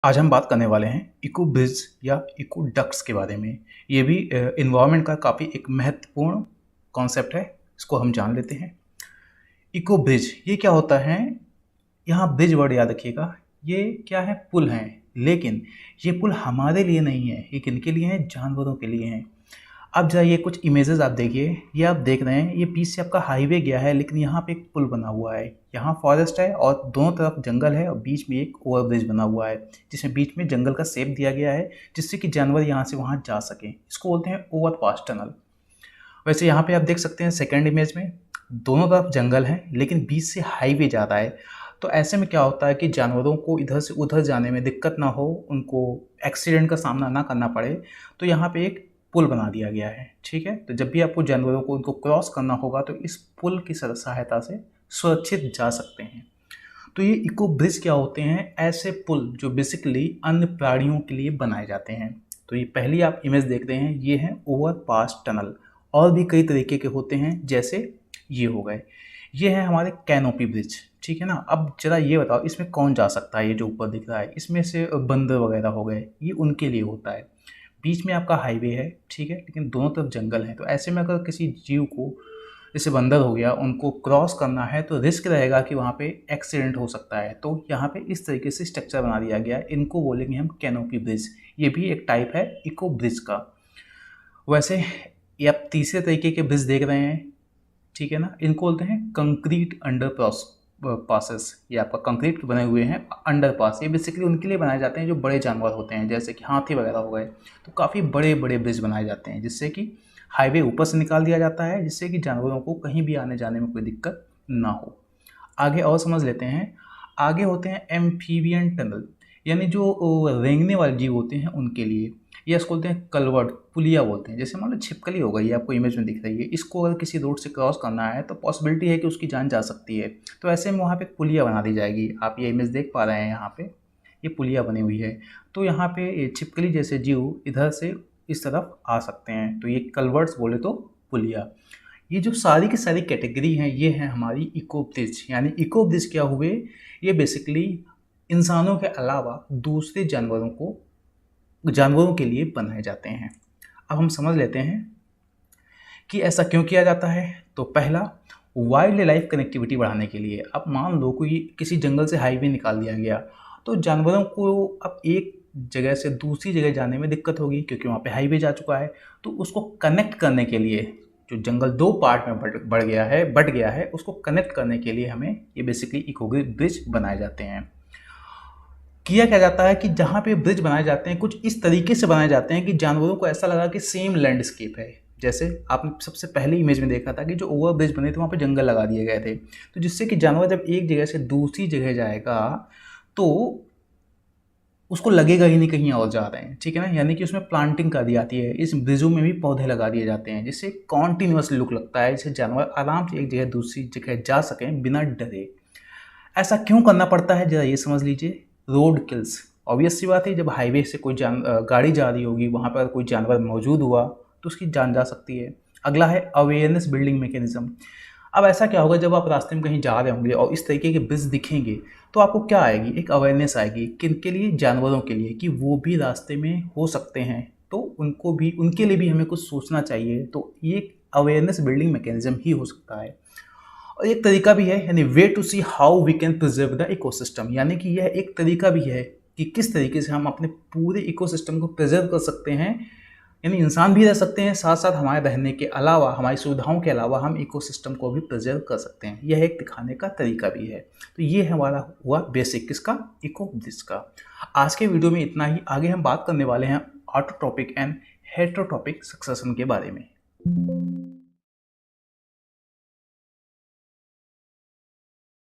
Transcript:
आज हम बात करने वाले हैं इको ब्रिज या इको डक्ट्स के बारे में। ये भी इन्वायरमेंट का काफ़ी एक महत्वपूर्ण कॉन्सेप्ट है। इसको हम जान लेते हैं। इको ब्रिज ये क्या होता है? यहाँ ब्रिज वर्ड याद रखिएगा। ये क्या है? पुल हैं। लेकिन ये पुल हमारे लिए नहीं है, ये किनके लिए हैं? जानवरों के लिए हैं। अब जाइए कुछ इमेजेस आप देखिए। ये आप देख रहे हैं, ये बीच से आपका हाईवे गया है, लेकिन यहाँ पे एक पुल बना हुआ है। यहाँ फॉरेस्ट है और दोनों तरफ जंगल है और बीच में एक ओवरब्रिज बना हुआ है, जिसमें बीच में जंगल का शेप दिया गया है, जिससे कि जानवर यहाँ से वहाँ जा सकें। इसको बोलते हैं ओवरपास टनल। वैसे यहाँ पे आप देख सकते हैं सेकेंड इमेज में दोनों तरफ जंगल है, लेकिन बीच से हाईवे जा रहा है। तो ऐसे में क्या होता है कि जानवरों को इधर से उधर जाने में दिक्कत ना हो, उनको एक्सीडेंट का सामना ना करना पड़े, तो यहाँ पे एक पुल बना दिया गया है। ठीक है, तो जब भी आपको जानवरों को उनको क्रॉस करना होगा तो इस पुल की सहायता से सुरक्षित जा सकते हैं। तो ये इको ब्रिज क्या होते हैं? ऐसे पुल जो बेसिकली अन्य प्राणियों के लिए बनाए जाते हैं। तो ये पहली आप इमेज देख रहे हैं, ये है ओवरपास टनल। और भी कई तरीके के होते हैं, जैसे ये हो गए। ये है हमारे कैनोपी ब्रिज। ठीक है ना। अब जरा ये बताओ, इसमें कौन जा सकता है? ये जो ऊपर दिख रहा है, इसमें से बंदर वगैरह हो गए, ये उनके लिए होता है। बीच में आपका हाईवे है, ठीक है, लेकिन दोनों तरफ जंगल है। तो ऐसे में अगर किसी जीव को, जैसे बंदर हो गया, उनको क्रॉस करना है तो रिस्क रहेगा कि वहाँ पे एक्सीडेंट हो सकता है। तो यहाँ पे इस तरीके से स्ट्रक्चर बना दिया गया है। इनको बोलेंगे हम कैनोपी ब्रिज। ये भी एक टाइप है इको ब्रिज का। वैसे ये आप तीसरे तरीके के ब्रिज देख रहे हैं, ठीक है ना। इनको बोलते हैं कंक्रीट अंडर पासेस। ये आपका कंक्रीट के बने हुए हैं अंडर पास। ये बेसिकली उनके लिए बनाए जाते हैं जो बड़े जानवर होते हैं, जैसे कि हाथी वगैरह हो गए। तो काफ़ी बड़े बड़े ब्रिज बनाए जाते हैं, जिससे कि हाईवे ऊपर से निकाल दिया जाता है, जिससे कि जानवरों को कहीं भी आने जाने में कोई दिक्कत ना हो। आगे और समझ लेते हैं। आगे होते हैं एम्फीबियन टनल, यानी जो रेंगने वाले जीव होते हैं उनके लिए। ये इसको बोलते हैं कलवर्ट, पुलिया बोलते हैं। जैसे मान लो छिपकली हो गई, ये आपको इमेज में दिख रही है, इसको अगर किसी रोड से क्रॉस करना है तो पॉसिबिलिटी है कि उसकी जान जा सकती है। तो ऐसे में वहाँ पे पुलिया बना दी जाएगी। आप ये इमेज देख पा रहे हैं, यहाँ पे ये पुलिया बनी हुई है। तो यहाँ पे छिपकली जैसे जीव इधर से इस तरफ आ सकते हैं। तो ये कलवर्ट्स बोले तो पुलिया। ये जो सारी की सारी कैटेगरी हैं, ये हैं हमारी इको ब्रिज। यानी इको ब्रिज क्या हुए? ये बेसिकली इंसानों के अलावा दूसरे जानवरों के लिए बनाए जाते हैं। अब हम समझ लेते हैं कि ऐसा क्यों किया जाता है। तो पहला, वाइल्ड लाइफ कनेक्टिविटी बढ़ाने के लिए। अब मान लो कोई किसी जंगल से हाईवे निकाल दिया गया, तो जानवरों को अब एक जगह से दूसरी जगह जाने में दिक्कत होगी, क्योंकि वहाँ पे हाईवे जा चुका है। तो उसको कनेक्ट करने के लिए, जो जंगल दो पार्ट में बट गया है, उसको कनेक्ट करने के लिए हमें ये बेसिकली इको ब्रिज बनाए जाते हैं। किया क्या जाता है कि जहाँ पे ब्रिज बनाए जाते हैं, कुछ इस तरीके से बनाए जाते हैं कि जानवरों को ऐसा लगा कि सेम लैंडस्केप है। जैसे आपने सबसे पहले इमेज में देखा था कि जो ओवर ब्रिज बने थे वहाँ पे जंगल लगा दिए गए थे, तो जिससे कि जानवर जब एक जगह से दूसरी जगह जाएगा तो उसको लगेगा ही नहीं कहीं और जा रहे हैं। ठीक है ना। यानी कि उसमें प्लांटिंग कर दी जाती है, इस ब्रिजों में भी पौधे लगा दिए जाते हैं, जिससे कॉन्टीन्यूअस लुक लगता है, जिससे जानवर आराम से एक जगह दूसरी जगह जा सकें बिना डरे। ऐसा क्यों करना पड़ता है, जरा ये समझ लीजिए। रोड किल्स, ऑब्वियस सी बात है, जब हाईवे से कोई गाड़ी जा रही होगी, वहाँ पर कोई जानवर मौजूद हुआ तो उसकी जान जा सकती है। अगला है अवेयरनेस बिल्डिंग मैकेनिज्म। अब ऐसा क्या होगा, जब आप रास्ते में कहीं जा रहे होंगे और इस तरीके के ब्रिज दिखेंगे, तो आपको क्या आएगी? एक अवेयरनेस आएगी। किनके लिए? जानवरों के लिए, कि वो भी रास्ते में हो सकते हैं, तो उनके लिए भी हमें कुछ सोचना चाहिए। तो ये अवेयरनेस बिल्डिंग मैकेनिज्म ही हो सकता है। और एक तरीका भी है, यानी way to see how we can preserve the ecosystem, यानी कि यह एक तरीका भी है कि किस तरीके से हम अपने पूरे इकोसिस्टम को प्रिजर्व कर सकते हैं। यानी इंसान भी रह सकते हैं, साथ साथ हमारे रहने के अलावा, हमारी सुविधाओं के अलावा हम इकोसिस्टम को भी प्रिजर्व कर सकते हैं। यह एक दिखाने का तरीका भी है। तो ये हमारा हुआ बेसिक किसका? इको ब्रिज का। आज के वीडियो में इतना ही। आगे हम बात करने वाले हैं ऑटोट्रॉपिक एंड हेटेरोट्रॉपिक सक्सेशन के बारे में।